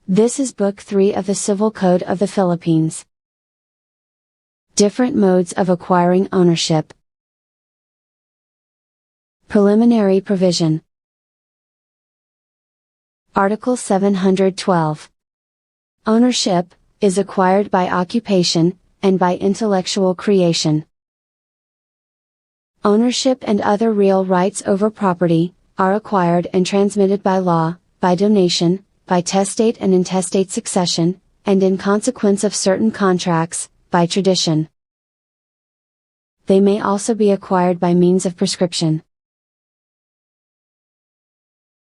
This is Book 3 of the Civil Code of the Philippines. Different modes of acquiring ownership. Preliminary provision. Article 712. Ownership is acquired by occupation, and by intellectual creation. Ownership and other real rights over property are acquired and transmitted by law, by donation, by testate and intestate succession, and in consequence of certain contracts, by tradition. They may also be acquired by means of prescription.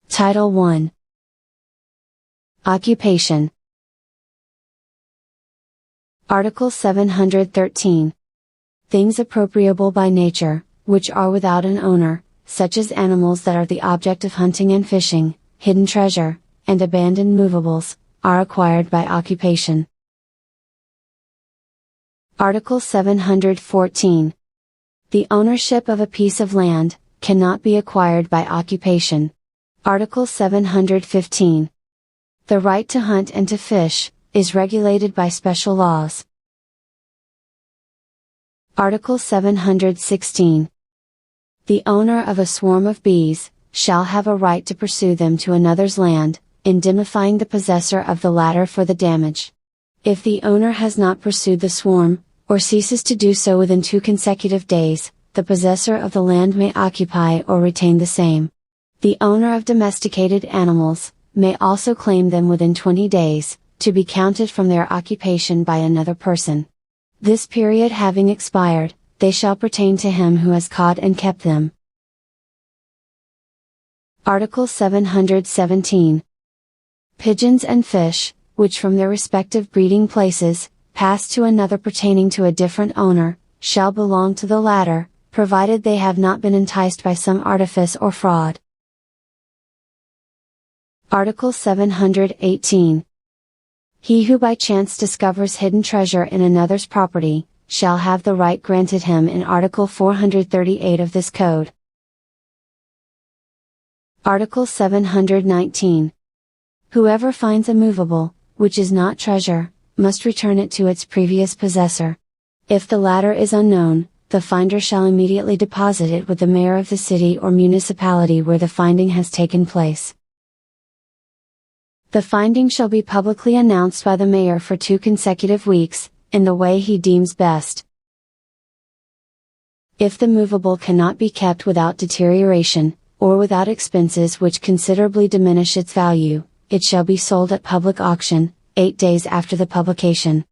Title I. Occupation. Article 713. Things appropriable by nature, which are without an owner, such as animals that are the object of hunting and fishing, hidden treasure, and abandoned movables, are acquired by occupation. Article 714. The ownership of a piece of land cannot be acquired by occupation. Article 715. The right to hunt and to fish is regulated by special laws. Article 716. The owner of a swarm of bees shall have a right to pursue them to another's land, indemnifying the possessor of the latter for the damage. If the owner has not pursued the swarm, or ceases to do so within 2 consecutive days, the possessor of the land may occupy or retain the same. The owner of domesticated animals may also claim them within 20 days, to be counted from their occupation by another person. This period having expired, they shall pertain to him who has caught and kept them. Article 717. Pigeons and fish, which from their respective breeding places, pass to another pertaining to a different owner, shall belong to the latter, provided they have not been enticed by some artifice or fraud. Article 718. He who by chance discovers hidden treasure in another's property, shall have the right granted him in Article 438 of this Code. Article 719. Whoever finds a movable, which is not treasure, must return it to its previous possessor. If the latter is unknown, the finder shall immediately deposit it with the mayor of the city or municipality where the finding has taken place. The finding shall be publicly announced by the mayor for 2 consecutive weeks, in the way he deems best. If the movable cannot be kept without deterioration, or without expenses which considerably diminish its value, it shall be sold at public auction, 8 days after the publication.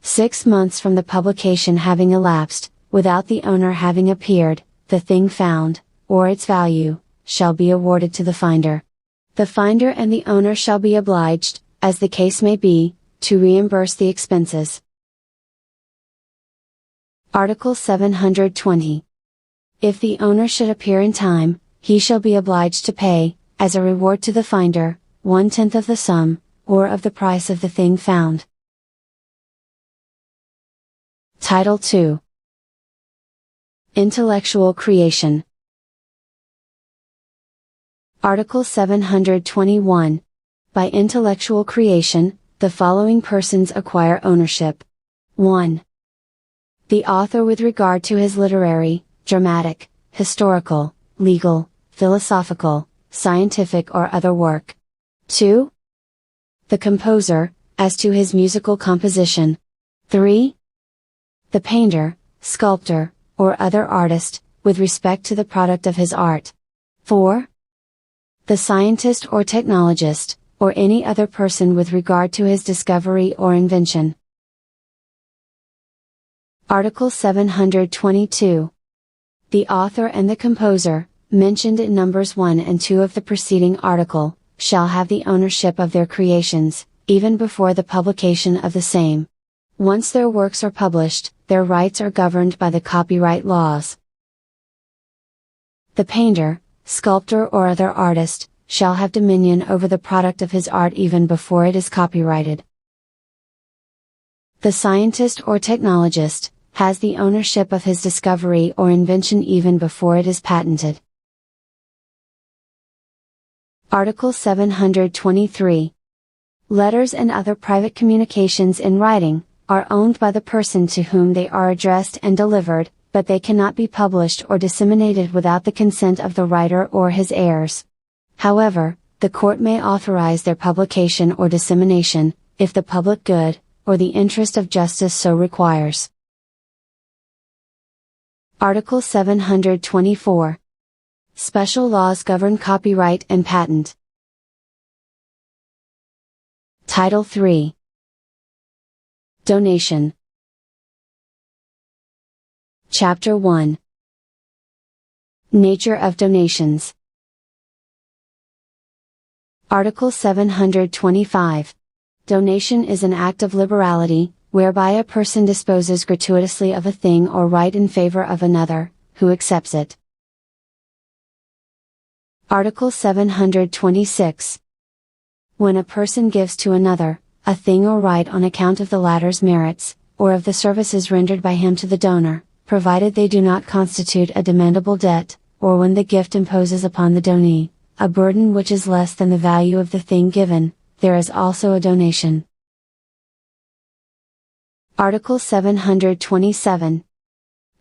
6 months from the publication having elapsed, without the owner having appeared, the thing found, or its value, shall be awarded to the finder. The finder and the owner shall be obliged, as the case may be, to reimburse the expenses. Article 720. If the owner should appear in time, he shall be obliged to pay, as a reward to the finder, 1/10 of the sum, or of the price of the thing found. Title II. Intellectual creation. Article 721. By intellectual creation, the following persons acquire ownership. 1. The author with regard to his literary, dramatic, historical, legal, philosophical, scientific or other work. 2. The composer, as to his musical composition. 3. The painter, sculptor, or other artist, with respect to the product of his art. 4. The scientist or technologist, or any other person with regard to his discovery or invention. Article 722. The author and the composer, mentioned in Numbers 1 and 2 of the preceding article, shall have the ownership of their creations, even before the publication of the same. Once their works are published, their rights are governed by the copyright laws. The painter, sculptor or other artist, shall have dominion over the product of his art even before it is copyrighted. The scientist or technologist, has the ownership of his discovery or invention even before it is patented. Article 723. Letters and other private communications in writing, are owned by the person to whom they are addressed and delivered, but they cannot be published or disseminated without the consent of the writer or his heirs. However, the court may authorize their publication or dissemination, if the public good, or the interest of justice so requires. Article 724. Special laws govern copyright and patent. Title III. Donation. Chapter 1. Nature of donations. Article 725. Donation is an act of liberality, whereby a person disposes gratuitously of a thing or right in favor of another, who accepts it. Article 726. When a person gives to another, a thing or right on account of the latter's merits, or of the services rendered by him to the donor, provided they do not constitute a demandable debt, or when the gift imposes upon the donee, a burden which is less than the value of the thing given, there is also a donation. Article 727.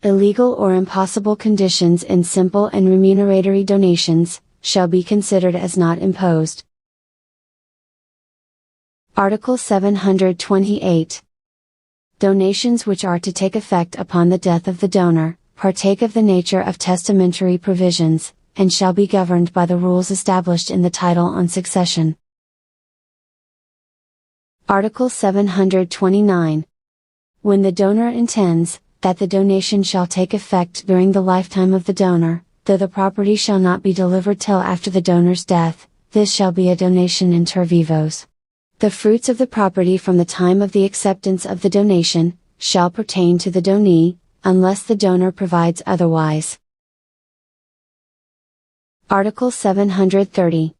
Illegal or impossible conditions in simple and remuneratory donations, shall be considered as not imposed. Article 728. Donations which are to take effect upon the death of the donor, partake of the nature of testamentary provisions, and shall be governed by the rules established in the title on succession. Article 729. When the donor intends, that the donation shall take effect during the lifetime of the donor, though the property shall not be delivered till after the donor's death, this shall be a donation inter vivos. The fruits of the property from the time of the acceptance of the donation, shall pertain to the donee, unless the donor provides otherwise. Article 730.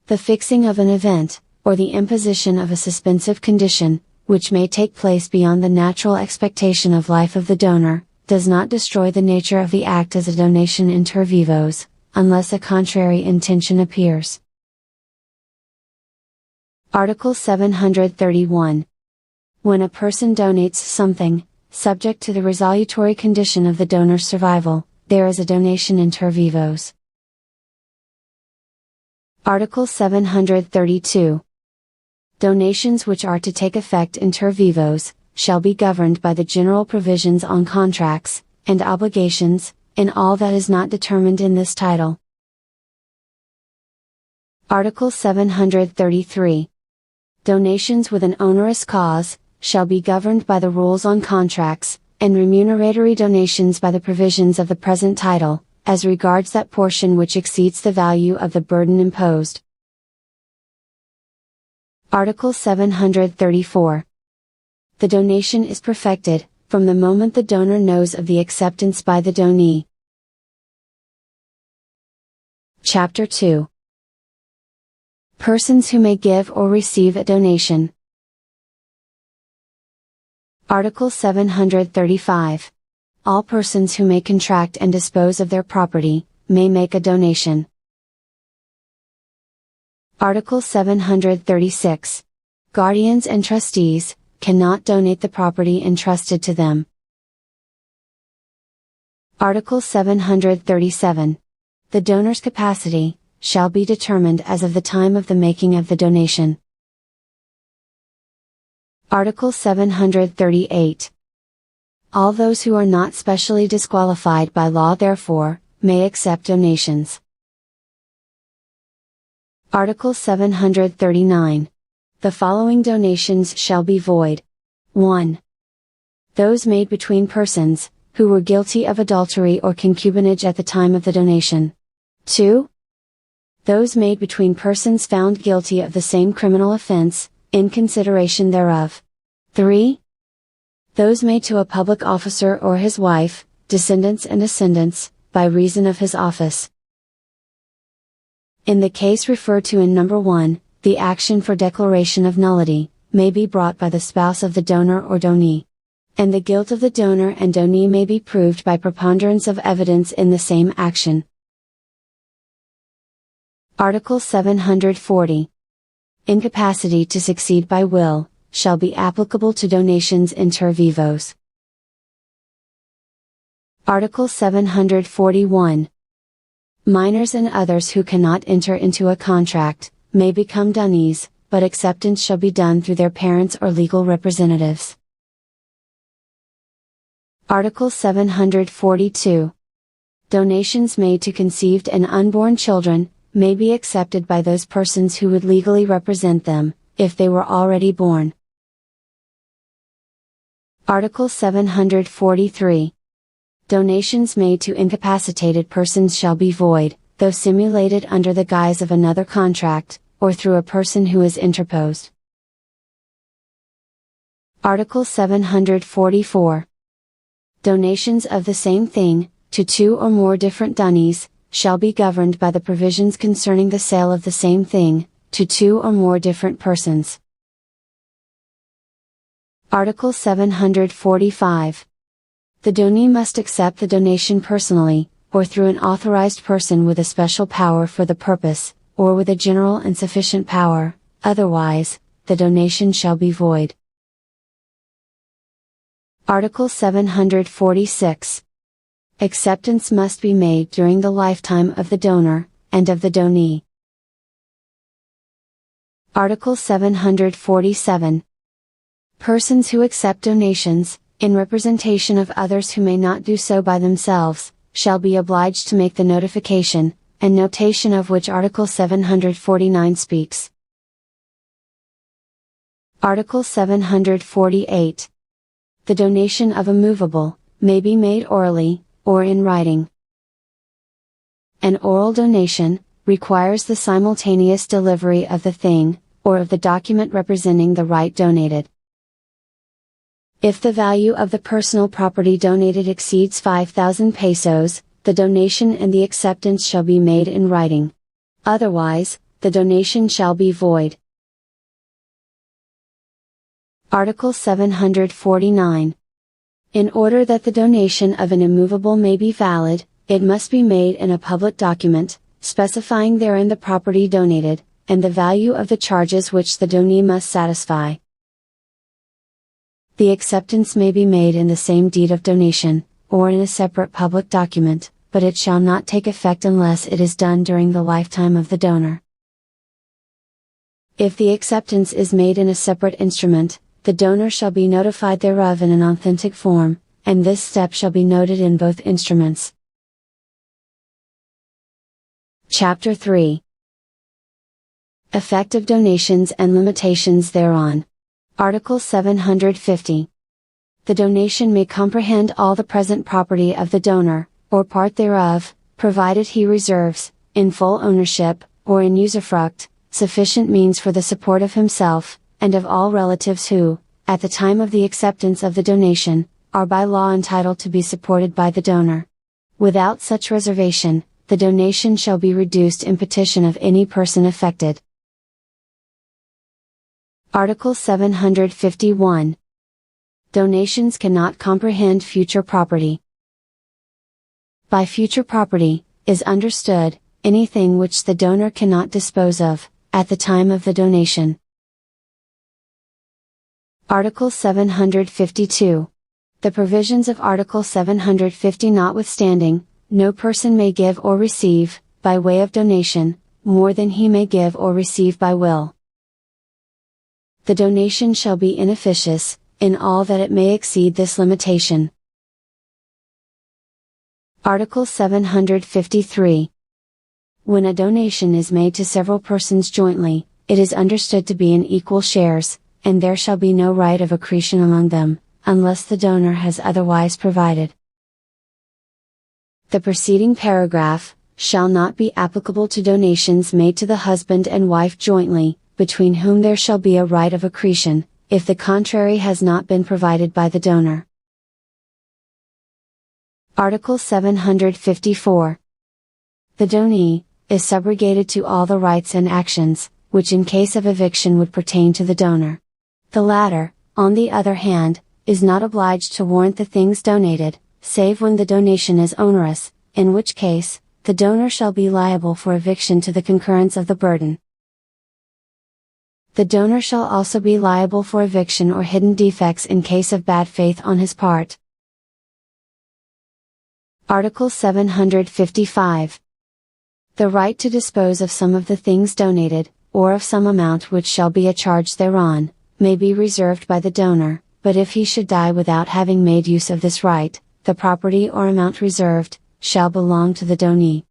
The fixing of an event, or the imposition of a suspensive condition, which may take place beyond the natural expectation of life of the donor, does not destroy the nature of the act as a donation inter vivos, unless a contrary intention appears. Article 731. When a person donates something, subject to the resolutory condition of the donor's survival, there is a donation inter vivos. Article 732. Donations which are to take effect inter vivos, shall be governed by the general provisions on contracts, and obligations, in all that is not determined in this title. Article 733. Donations with an onerous cause, shall be governed by the rules on contracts, and remuneratory donations by the provisions of the present title, as regards that portion which exceeds the value of the burden imposed. Article 734. The donation is perfected, from the moment the donor knows of the acceptance by the donee. Chapter 2. Persons who may give or receive a donation. Article 735. All persons who may contract and dispose of their property, may make a donation. Article 736. Guardians and trustees, cannot donate the property entrusted to them. Article 737. The donor's capacity, shall be determined as of the time of the making of the donation. Article 738. All those who are not specially disqualified by law therefore, may accept donations. Article 739. The following donations shall be void. 1. Those made between persons, who were guilty of adultery or concubinage at the time of the donation. 2. Those made between persons found guilty of the same criminal offense, in consideration thereof. 3. Those made to a public officer or his wife, descendants and ascendants, by reason of his office. In the case referred to in number 1, the action for declaration of nullity, may be brought by the spouse of the donor or donee. And the guilt of the donor and donee may be proved by preponderance of evidence in the same action. Article 740. Incapacity to succeed by will, shall be applicable to donations inter vivos. Article 741. Minors and others who cannot enter into a contract, may become donees, but acceptance shall be done through their parents or legal representatives. Article 742. Donations made to conceived and unborn children, may be accepted by those persons who would legally represent them, if they were already born. Article 743. Donations made to incapacitated persons shall be void, though simulated under the guise of another contract, or through a person who is interposed. Article 744. Donations of the same thing, to two or more different donees, shall be governed by the provisions concerning the sale of the same thing, to two or more different persons. Article 745. The donee must accept the donation personally, or through an authorized person with a special power for the purpose, or with a general and sufficient power, otherwise, the donation shall be void. Article 746. Acceptance must be made during the lifetime of the donor, and of the donee. Article 747. Persons who accept donations, in representation of others who may not do so by themselves, shall be obliged to make the notification, and notation of which Article 749 speaks. Article 748. The donation of a movable, may be made orally, or in writing. An oral donation, requires the simultaneous delivery of the thing, or of the document representing the right donated. If the value of the personal property donated exceeds 5,000 pesos, the donation and the acceptance shall be made in writing. Otherwise, the donation shall be void. Article 749. In order that the donation of an immovable may be valid, it must be made in a public document, specifying therein the property donated, and the value of the charges which the donee must satisfy. The acceptance may be made in the same deed of donation, or in a separate public document, but it shall not take effect unless it is done during the lifetime of the donor. If the acceptance is made in a separate instrument, the donor shall be notified thereof in an authentic form, and this step shall be noted in both instruments. Chapter 3. Effect of donations and limitations thereon. Article 750. The donation may comprehend all the present property of the donor, or part thereof, provided he reserves, in full ownership, or in usufruct, sufficient means for the support of himself, and of all relatives who, at the time of the acceptance of the donation, are by law entitled to be supported by the donor. Without such reservation, the donation shall be reduced in petition of any person affected. Article 751. Donations cannot comprehend future property. By future property, is understood, anything which the donor cannot dispose of, at the time of the donation. Article 752. The provisions of Article 750 notwithstanding, no person may give or receive, by way of donation, more than he may give or receive by will. The donation shall be inefficacious, in all that it may exceed this limitation. Article 753. When a donation is made to several persons jointly, it is understood to be in equal shares, and there shall be no right of accretion among them, unless the donor has otherwise provided. The preceding paragraph shall not be applicable to donations made to the husband and wife jointly, between whom there shall be a right of accretion, if the contrary has not been provided by the donor. Article 754. The donee is subrogated to all the rights and actions, which in case of eviction would pertain to the donor. The latter, on the other hand, is not obliged to warrant the things donated, save when the donation is onerous, in which case, the donor shall be liable for eviction to the concurrence of the burden. The donor shall also be liable for eviction or hidden defects in case of bad faith on his part. Article 755. The right to dispose of some of the things donated, or of some amount which shall be a charge thereon, may be reserved by the donor, but if he should die without having made use of this right, the property or amount reserved, shall belong to the donee.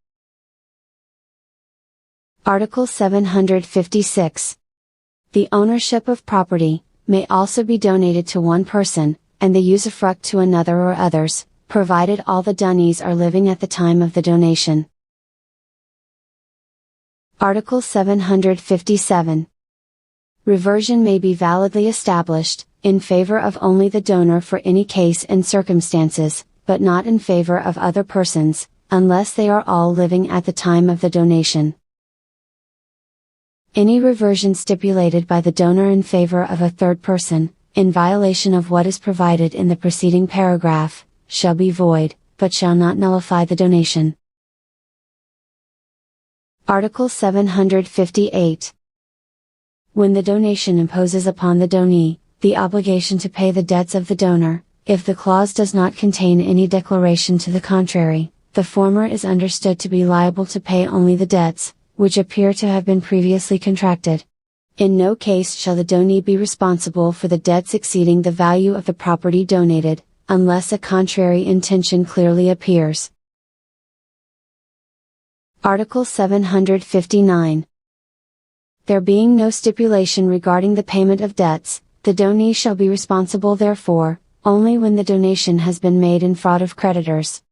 Article 756. The ownership of property may also be donated to one person, and the usufruct to another or others, provided all the donees are living at the time of the donation. Article 757. Reversion may be validly established, in favor of only the donor for any case and circumstances, but not in favor of other persons, unless they are all living at the time of the donation. Any reversion stipulated by the donor in favor of a third person, in violation of what is provided in the preceding paragraph, shall be void, but shall not nullify the donation. Article 758. When the donation imposes upon the donee, the obligation to pay the debts of the donor, if the clause does not contain any declaration to the contrary, the former is understood to be liable to pay only the debts, which appear to have been previously contracted. In no case shall the donee be responsible for the debts exceeding the value of the property donated, unless a contrary intention clearly appears. Article 759. There being no stipulation regarding the payment of debts, the donee shall be responsible therefor, only when the donation has been made in fraud of creditors.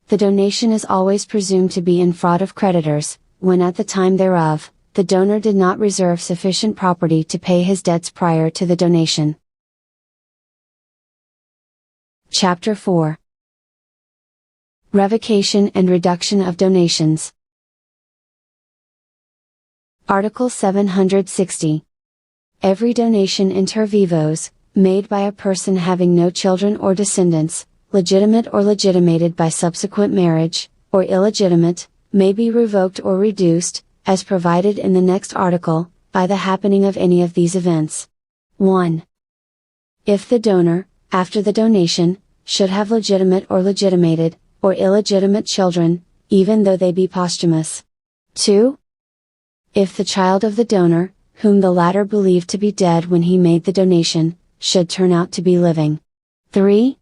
The donation is always presumed to be in fraud of creditors, when at the time thereof, the donor did not reserve sufficient property to pay his debts prior to the donation. Chapter 4. Revocation and reduction of donations. Article 760. Every donation inter vivos, made by a person having no children or descendants, legitimate or legitimated by subsequent marriage, or illegitimate, may be revoked or reduced, as provided in the next article, by the happening of any of these events. 1. If the donor, after the donation, should have legitimate or legitimated, or illegitimate children, even though they be posthumous. 2. If the child of the donor, whom the latter believed to be dead when he made the donation, should turn out to be living. 3.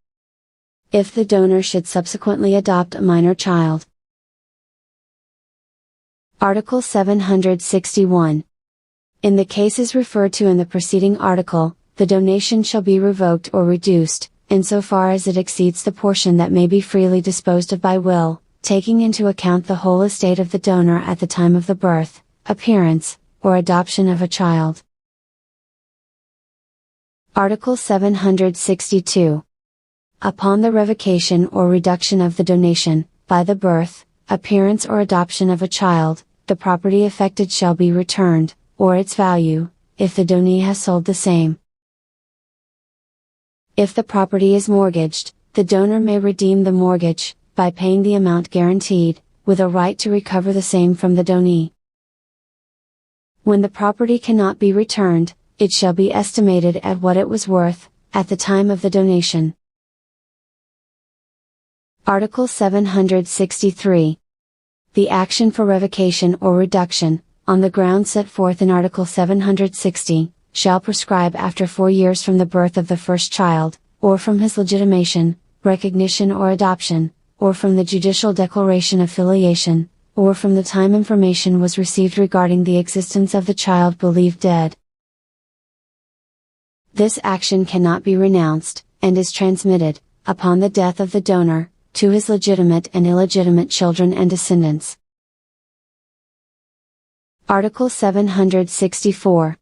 If the donor should subsequently adopt a minor child. Article 761. In the cases referred to in the preceding article, the donation shall be revoked or reduced, insofar as it exceeds the portion that may be freely disposed of by will, taking into account the whole estate of the donor at the time of the birth, appearance, or adoption of a child. Article 762. Upon the revocation or reduction of the donation, by the birth, appearance or adoption of a child, the property affected shall be returned, or its value, if the donee has sold the same. If the property is mortgaged, the donor may redeem the mortgage, by paying the amount guaranteed, with a right to recover the same from the donee. When the property cannot be returned, it shall be estimated at what it was worth, at the time of the donation. Article 763. The action for revocation or reduction, on the grounds set forth in Article 760, shall prescribe after 4 years from the birth of the first child, or from his legitimation, recognition or adoption, or from the judicial declaration of filiation, or from the time information was received regarding the existence of the child believed dead. This action cannot be renounced, and is transmitted, upon the death of the donor, to his legitimate and illegitimate children and descendants. Article 764.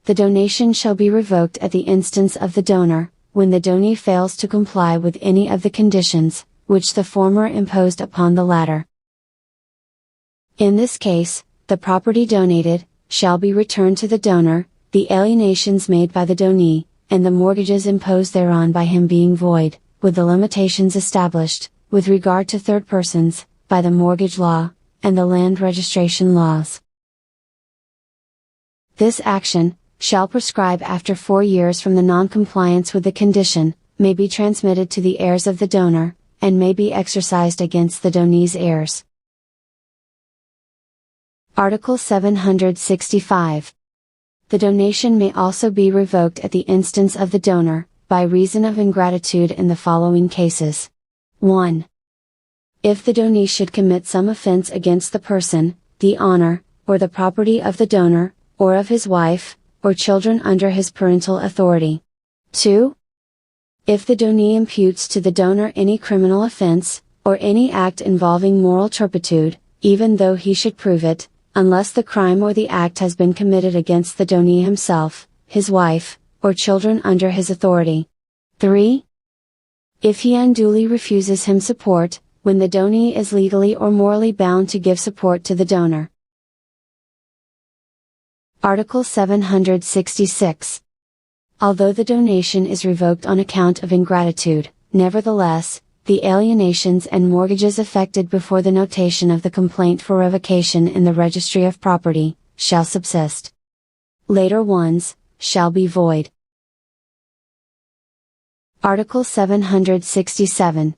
The donation shall be revoked at the instance of the donor, when the donee fails to comply with any of the conditions, which the former imposed upon the latter. In this case, the property donated, shall be returned to the donor, the alienations made by the donee, and the mortgages imposed thereon by him being void, with the limitations established, with regard to third persons, by the mortgage law, and the land registration laws. This action, shall prescribe after 4 years from the non-compliance with the condition, may be transmitted to the heirs of the donor, and may be exercised against the donee's heirs. Article 765. The donation may also be revoked at the instance of the donor, by reason of ingratitude in the following cases. 1. If the donee should commit some offense against the person, the honor, or the property of the donor, or of his wife, or children under his parental authority. 2. If the donee imputes to the donor any criminal offense, or any act involving moral turpitude, even though he should prove it, unless the crime or the act has been committed against the donee himself, his wife, or children under his authority. 3. If he unduly refuses him support, when the donee is legally or morally bound to give support to the donor. Article 766. Although the donation is revoked on account of ingratitude, nevertheless, the alienations and mortgages effected before the notation of the complaint for revocation in the Registry of Property, shall subsist. Later ones, shall be void. Article 767.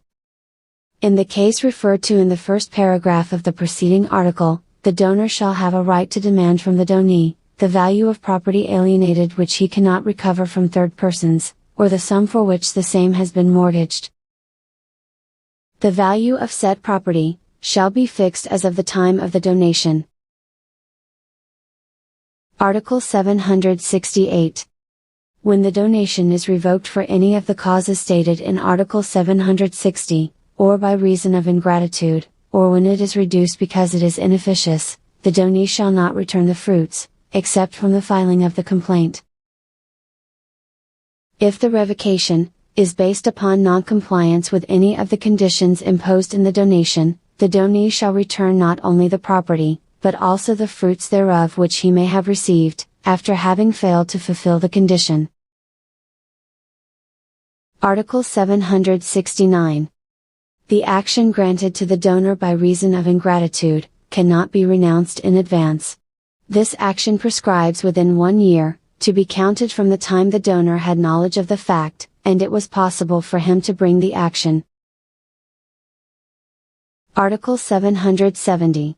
In the case referred to in the first paragraph of the preceding article, the donor shall have a right to demand from the donee, the value of property alienated which he cannot recover from third persons, or the sum for which the same has been mortgaged. The value of said property, shall be fixed as of the time of the donation. Article 768. When the donation is revoked for any of the causes stated in Article 760, or by reason of ingratitude, or when it is reduced because it is inefficacious, the donee shall not return the fruits, except from the filing of the complaint. If the revocation is based upon non-compliance with any of the conditions imposed in the donation, the donee shall return not only the property, but also the fruits thereof which he may have received, after having failed to fulfill the condition. Article 769. The action granted to the donor by reason of ingratitude, cannot be renounced in advance. This action prescribes within 1 year, to be counted from the time the donor had knowledge of the fact, and it was possible for him to bring the action. Article 770.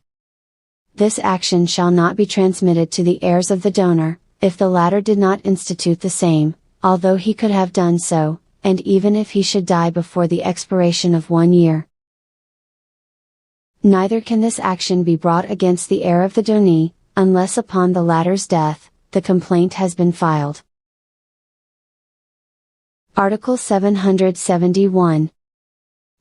This action shall not be transmitted to the heirs of the donor, if the latter did not institute the same, although he could have done so, and even if he should die before the expiration of 1 year. Neither can this action be brought against the heir of the donee, unless upon the latter's death, the complaint has been filed. Article 771.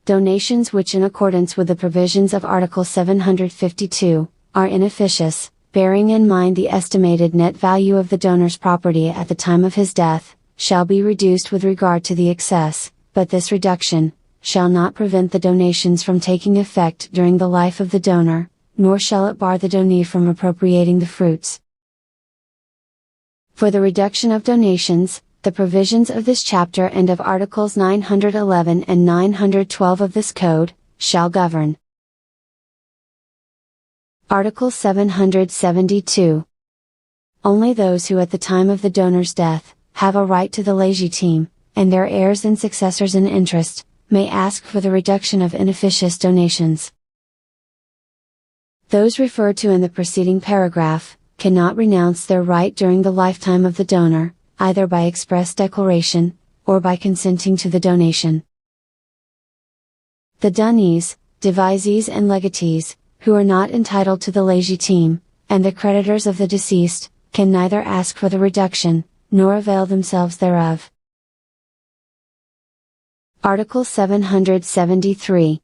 Donations which in accordance with the provisions of Article 752, are inefficacious, bearing in mind the estimated net value of the donor's property at the time of his death, shall be reduced with regard to the excess, but this reduction, shall not prevent the donations from taking effect during the life of the donor, nor shall it bar the donee from appropriating the fruits. For the reduction of donations, the provisions of this chapter and of Articles 911 and 912 of this Code, shall govern. Article 772. Only those who at the time of the donor's death, have a right to the legitime, and their heirs and successors in interest, may ask for the reduction of inefficacious donations. Those referred to in the preceding paragraph, cannot renounce their right during the lifetime of the donor, either by express declaration, or by consenting to the donation. The donees, devisees and legatees, who are not entitled to the legitime, and the creditors of the deceased, can neither ask for the reduction, nor avail themselves thereof. Article 773.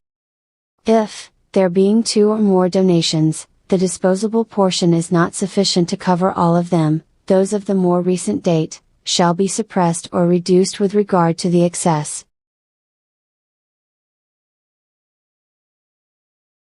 If, there being 2 or more donations, the disposable portion is not sufficient to cover all of them, those of the more recent date, shall be suppressed or reduced with regard to the excess.